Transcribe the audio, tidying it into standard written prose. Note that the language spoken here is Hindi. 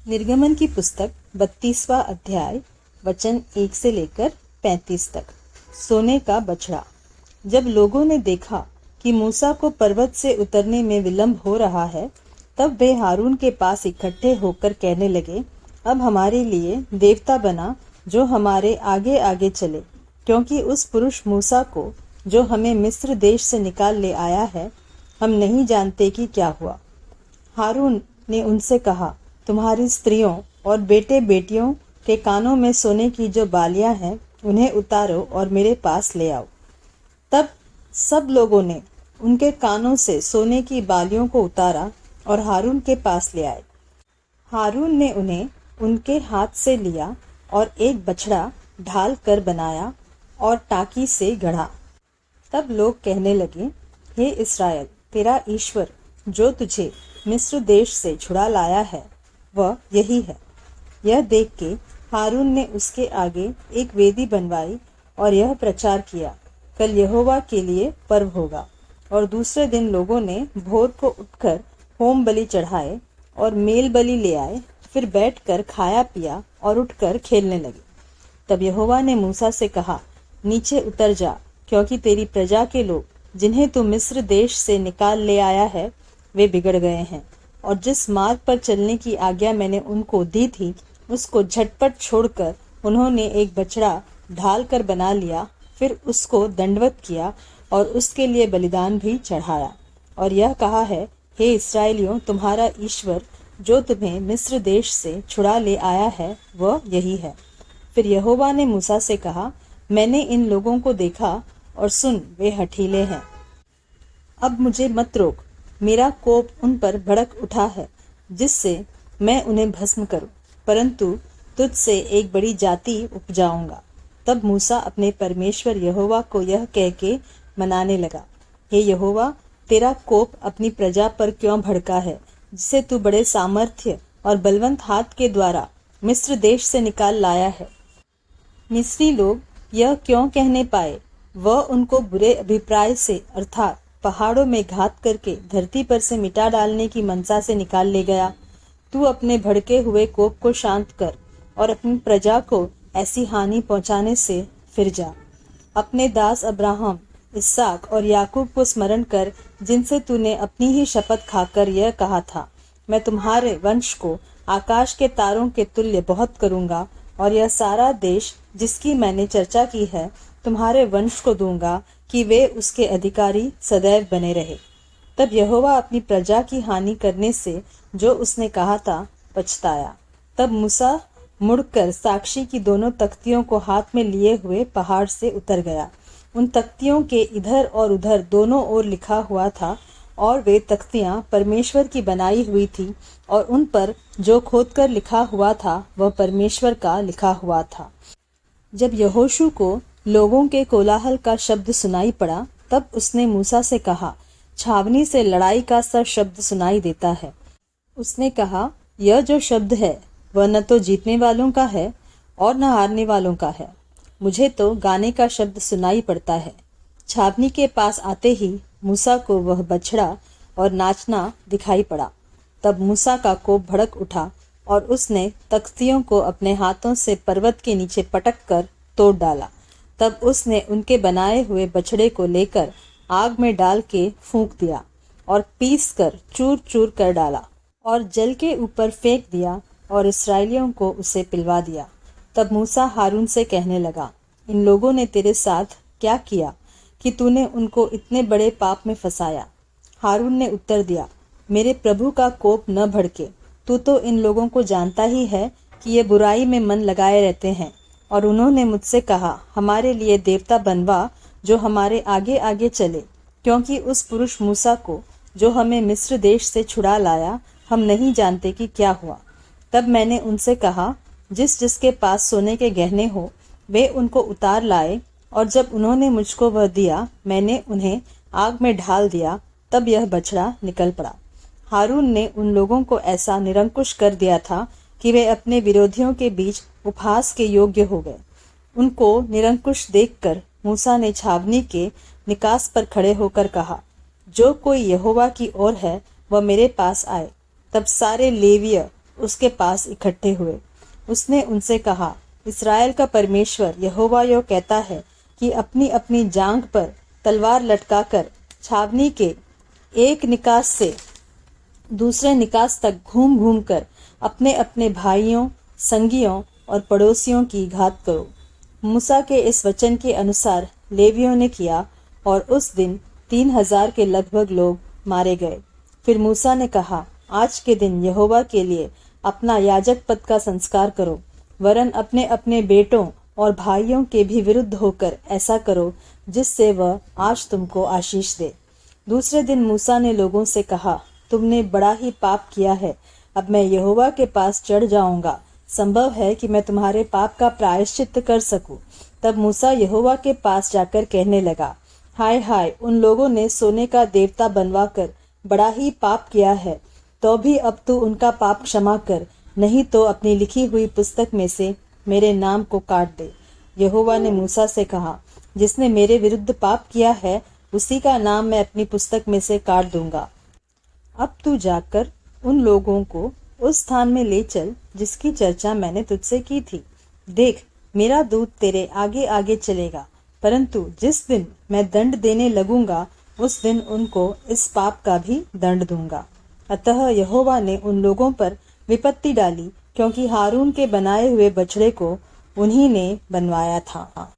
निर्गमन की पुस्तक 32वां अध्याय वचन 1 से लेकर 35 तक। सोने का बछड़ा। जब लोगों ने देखा कि मूसा को पर्वत से उतरने में विलंब हो रहा है, तब वे हारून के पास इकट्ठे होकर कहने लगे, अब हमारे लिए देवता बना जो हमारे आगे आगे चले, क्योंकि उस पुरुष मूसा को जो हमें मिस्र देश से निकाल ले आया है, हम नहीं जानते कि क्या हुआ। हारून ने उनसे कहा, तुम्हारी स्त्रियों और बेटे बेटियों के कानों में सोने की जो बालियां हैं, उन्हें उतारो और मेरे पास ले आओ। तब सब लोगों ने उनके कानों से सोने की बालियों को उतारा और हारून के पास ले आए। हारून ने उन्हें उनके हाथ से लिया और एक बछड़ा ढाल कर बनाया और टाकी से गढ़ा। तब लोग कहने लगे, हे इस्राएल, तेरा ईश्वर जो तुझे मिस्र देश से छुड़ा लाया है, वह यही है। यह देख के हारून ने उसके आगे एक वेदी बनवाई और यह प्रचार किया, कल यहोवा के लिए पर्व होगा। और दूसरे दिन लोगों ने भोर को उठकर होम बलि चढ़ाए और मेल बलि ले आए, फिर बैठकर खाया पिया और उठकर खेलने लगे। तब यहोवा ने मूसा से कहा, नीचे उतर जा, क्योंकि तेरी प्रजा के लोग जिन्हें तू मिस्र देश से निकाल ले आया है, वे बिगड़ गए हैं, और जिस मार्ग पर चलने की आज्ञा मैंने उनको दी थी, उसको झटपट छोड़कर उन्होंने एक बछड़ा ढाल कर बना लिया, फिर उसको दंडवत किया और उसके लिए बलिदान भी चढ़ाया। और यह कहा है, हे इस्राएलियों, तुम्हारा ईश्वर जो तुम्हें मिस्र देश से छुड़ा ले आया है, वह यही है। फिर यहोवा ने मूसा से कहा, मैंने इन लोगों को देखा और सुन, वे हठीले हैं। अब मुझे मत रोक, मेरा कोप उन पर भड़क उठा है, जिससे मैं उन्हें भस्म करूं, परंतु तुझसे एक बड़ी जाति उपजाऊंगा। तब मूसा अपने परमेश्वर यहोवा को यह कह के मनाने लगा, हे यहोवा, तेरा कोप अपनी प्रजा पर क्यों भड़का है, जिसे तू बड़े सामर्थ्य और बलवंत हाथ के द्वारा मिस्र देश से निकाल लाया है। मिस्री लोग यह क्यों कहने पाए, वह उनको बुरे अभिप्राय से अर्थात पहाड़ों में घात करके धरती पर से मिटा डालने की मनसा से निकाल ले गया। तू अपने भड़के हुए कोप को शांत कर और अपनी प्रजा को ऐसी हानि पहुंचाने से फिर जा। अपने दास अब्राहम, इसहाक और याकूब को स्मरण कर, जिनसे तूने अपनी ही शपथ खाकर यह कहा था, मैं तुम्हारे वंश को आकाश के तारों के तुल्य बहुत करूंगा, और यह सारा देश जिसकी मैंने चर्चा की है, तुम्हारे वंश को दूंगा कि वे उसके अधिकारी सदैव बने रहे। तब यहोवा अपनी प्रजा की हानि करने से जो उसने कहा था, पछताया। तब मूसा मुड़कर साक्षी की दोनों तख्तियों को हाथ में लिए हुए पहाड़ से उतर गया। उन तख्तियों के इधर और उधर दोनों ओर लिखा हुआ था, और वे तख्तियां परमेश्वर की बनाई हुई थी, और उन पर जो खोदकर लिखा हुआ था, वह परमेश्वर का लिखा हुआ था। जब यहोशू को लोगों के कोलाहल का शब्द सुनाई पड़ा, तब उसने मूसा से कहा, छावनी से लड़ाई का सा शब्द सुनाई देता है। उसने कहा, यह जो शब्द है, वह न तो जीतने वालों का है और न हारने वालों का है। मुझे तो गाने का शब्द सुनाई पड़ता है। छावनी के पास आते ही मूसा को वह बछड़ा और नाचना दिखाई पड़ा। तब मूसा का कोप भड़क उठा और उसने तख्तियों को अपने हाथों से पर्वत के नीचे पटक कर तोड़ डाला। तब उसने उनके बनाए हुए बछड़े को लेकर आग में डाल के फूंक दिया और पीस कर चूर चूर कर डाला और जल के ऊपर फेंक दिया और इस्राएलियों को उसे पिलवा दिया। तब मूसा हारून से कहने लगा, इन लोगों ने तेरे साथ क्या किया कि तूने उनको इतने बड़े पाप में फंसाया? हारून ने उत्तर दिया, मेरे प्रभु का कोप न भड़के। तू तो इन लोगों को जानता ही है कि ये बुराई में मन लगाए रहते हैं, और उन्होंने मुझसे कहा, हमारे लिए देवता बनवा जो हमारे आगे आगे चले, क्योंकि उस पुरुष मूसा को जो हमें मिस्र देश से छुड़ा लाया, हम नहीं जानते कि क्या हुआ। तब मैंने उनसे कहा, जिस जिसके पास सोने के गहने हो, वे उनको उतार लाए, और जब उन्होंने मुझको वह दिया, मैंने उन्हें आग में ढाल दिया। तब यह बछड़ा निकल पड़ा। हारून ने उन लोगों को ऐसा निरंकुश कर दिया था कि वे अपने विरोधियों के बीच उपहास के योग्य हो गए। उनको निरंकुश देखकर मूसा ने छावनी के निकास पर खड़े होकर कहा, जो कोई यहोवा की ओर है, वह मेरे पास आए। तब सारे लेविय उसके पास इकट्ठे हुए। उसने उनसे कहा, इस्राएल का परमेश्वर यहोवा यह कहता है कि अपनी अपनी जांघ पर तलवार लटकाकर छावनी के एक निकास से दूसरे निकास तक घूम घूम कर अपने अपने भाइयों, संगियों और पड़ोसियों की घात करो। मूसा के इस वचन के अनुसार लेवियों ने किया और उस दिन 3000 के लगभग लोग मारे गए। फिर मूसा ने कहा, आज के दिन यहोवा के लिए अपना याजक पद का संस्कार करो, वरन अपने अपने बेटों और भाइयों के भी विरुद्ध होकर ऐसा करो जिससे वह आज तुमको आशीष दे। दूसरे दिन मूसा ने लोगों से कहा, तुमने बड़ा ही पाप किया है। अब मैं यहोवा के पास चढ़ जाऊंगा। संभव है कि मैं तुम्हारे पाप का प्रायश्चित कर सकूं। तब मूसा यहोवा के पास जाकर कहने लगा, हाय हाय, उन लोगों ने सोने का देवता बनवाकर बड़ा ही पाप किया है। तो भी अब तू उनका पाप क्षमा कर, नहीं तो अपनी लिखी हुई पुस्तक में से मेरे नाम को काट दे। यहोवा ने मूसा से कहा, जिसने मेरे विरुद्ध पाप किया है उसी का नाम मैं अपनी पुस्तक में से काट दूंगा। अब तू जाकर उन लोगों को उस स्थान में ले चल जिसकी चर्चा मैंने तुझसे की थी। देख, मेरा दूत तेरे आगे आगे चलेगा, परंतु जिस दिन मैं दंड देने लगूंगा उस दिन उनको इस पाप का भी दंड दूंगा। अतः यहोवा ने उन लोगों पर विपत्ति डाली, क्योंकि हारून के बनाए हुए बछड़े को उन्हीं ने बनवाया था।